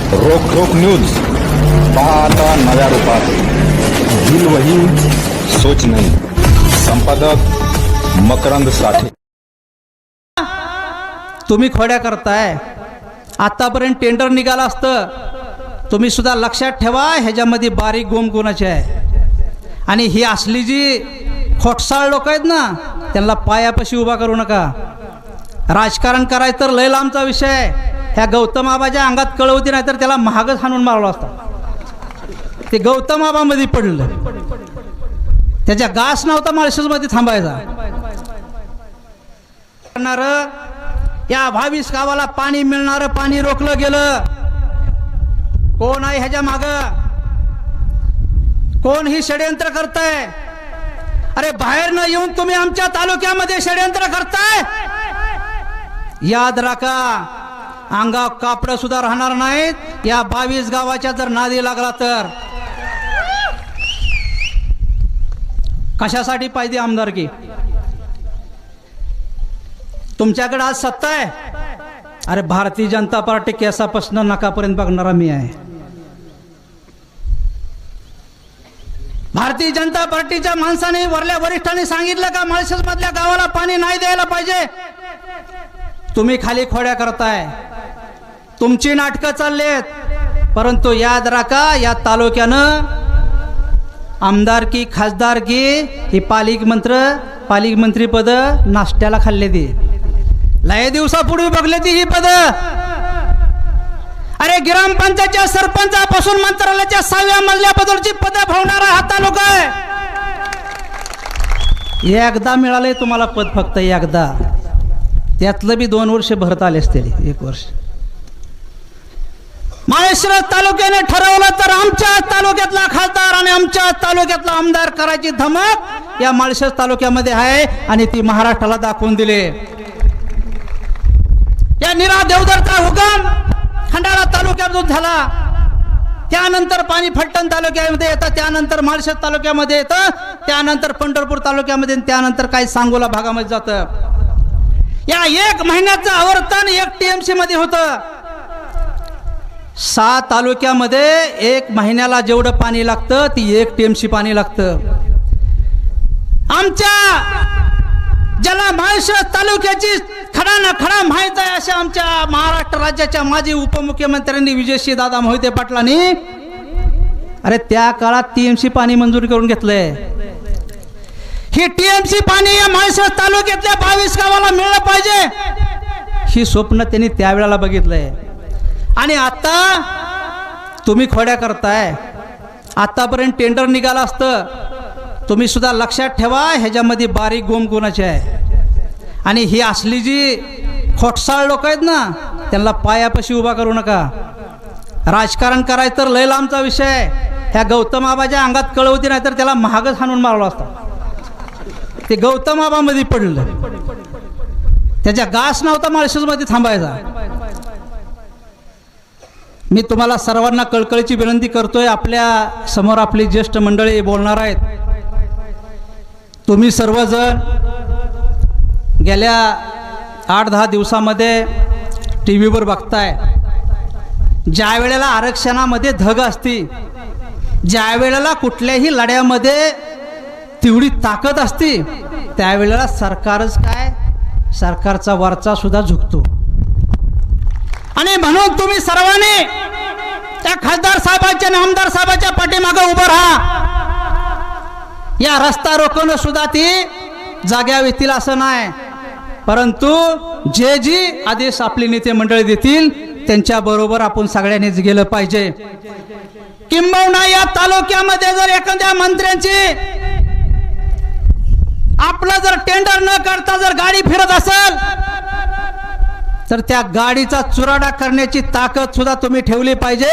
रोख न्यूज पहा आता नव्या रूपात। दिल वही सोच नहीं। संपादक मकरंद साठे। तुम्ही खोड्या करताय। आतापर्यंत टेंडर निघालं असतं, तुम्ही सुद्धा लक्षात ठेवा ह्याच्यामध्ये बारीक गोम कोणाचे आहे। आणि ही असली जी खोटसाळ लोक आहेत ना, त्यांना पायापाशी उभा करू नका। राजकारण करायचं तर लय लांबचा विषय आहे। ह्या गौतम आबाच्या अंगात कळवती नाही तर त्याला महागच हाणून मारला असता। ते गौतम आबामध्ये पडलं, त्याच्या गास नव्हता माळशेजमध्ये थांबायचा। या 22 गावाला पाणी मिळणारं पाणी रोखलं गेलं। कोण आहे ह्याच्या माग? कोण ही षडयंत्र करताय? अरे बाहेर न येऊन तुम्ही आमच्या तालुक्यामध्ये षडयंत्र करताय। याद राखा, अंगा कापड सुद्धा राहणार नाहीत या 22 गावाच्या जर नादी लागला तर। कशासाठी पाहिजे आमदारकी? तुमच्याकडे आज सत्ता आहे। अरे भारतीय जनता पार्टी केसापासून नकापर्यंत बघणारा मी आहे। भारतीय जनता पार्टीच्या माणसाने वरल्या वरिष्ठांनी सांगितलं का माळशेज मधल्या गावाला पाणी नाही द्यायला पाहिजे? तुम्ही खाली खोड्या करताय, तुमची नाटकं चाललेत। परंतु याद राखा, या तालुक्यानं आमदारकी खासदारकी ही पालिक पद नाश्त्याला खाल्ले ती। लय दिवसापूर्वी बघले ती ही पद। अरे ग्रामपंचायतच्या सरपंचापासून मंत्रालयाच्या 6व्या मजल्याबद्दलची पद भोवणारा हा तालुका आहे। एकदा मिळाले तुम्हाला पद, फक्त एकदा। त्यातलं बी 2 वर्ष भरत आले असतील, 1 वर्ष। माळशिरस तालुक्याने ठरवलं तर आमच्या तालुक्यातला खासदार आणि आमच्या तालुक्यातला आमदार करायची धमक या माळशिरस तालुक्यामध्ये आहे आणि ती महाराष्ट्राला दाखवून दिले। या निरा देवधरचा हुकम खंडाळा तालुक्यातून झाला, त्यानंतर पाणी फलटण तालुक्यामध्ये येतं, त्यानंतर माळशिरस तालुक्यामध्ये येतं, त्यानंतर पंढरपूर तालुक्यामध्ये, त्यानंतर काही सांगोला भागामध्ये जातं। या 1 महिन्याचं आवर्तन 1 TMC मध्ये होतं। 6 तालुक्यामध्ये 1 महिन्याला जेवढं पाणी लागतं ती 1 TMC पाणी लागतं। आमच्या ज्याला माळशिरस तालुक्याची खडा माहित आहे अशा आमच्या महाराष्ट्र राज्याच्या माजी उपमुख्यमंत्र्यांनी विजयसिंह दादा मोहिते पाटलांनी अरे त्या काळात TMC पाणी मंजूर करून घेतलंय। ही TMC पाणी या माळशिरस तालुक्यातल्या 22 गावाला मिळलं पाहिजे, ही स्वप्न त्यांनी त्यावेळेला बघितलंय। आणि आता तुम्ही खोड्या करताय। आतापर्यंत टेंडर निघालं असतं, तुम्ही सुद्धा लक्षात ठेवा ह्याच्यामध्ये बारीक गोम कोणाचे आहे। आणि ही असली जी खोटसाळ लोक आहेत ना, त्यांना पायापाशी उभा करू नका। राजकारण करायचं तर लय लांबचा विषय आहे। ह्या गौतम आबाच्या अंगात कळवती नाही तर त्याला महागच हाणून मारला असता। ते गौतम आबामध्ये पडलं, त्याच्या गास नव्हता माळशेजमध्ये थांबायचा। मी तुम्हाला सर्वांना कळकळीची विनंती करतोय, आपल्या समोर आपली ज्येष्ठ मंडळी बोलणार आहेत। तुम्ही सर्वजण गेल्या 8-10 दिवसामध्ये टीव्हीवर बघताय, ज्या वेळेला आरक्षणामध्ये धग असती, ज्या वेळेला कुठल्याही लढ्यामध्ये तेवढी ताकद असती, त्यावेळेला सरकारच काय, सरकारचा वरचा सुद्धा झुकतो। आणि म्हणून तुम्ही सर्वांनी त्या खासदार साहेबांच्या आणि आमदार साहेबांच्या पाठीमागे उभं राहा। या रस्ता रोखणं सुद्धा ती जाग्यावर येतील असं नाही, परंतु जे आदेश आपले नेते मंडळी देतील त्यांच्या बरोबर आपण सगळ्यांनीच गेलं पाहिजे। किंबहुना या तालुक्यामध्ये जर एखाद्या मंत्र्यांची आपलं जर टेंडर न करता जर गाडी फिरत असेल तर त्या गाडीचा चुराडा करण्याची ताकद सुद्धा तुम्ही ठेवली पाहिजे।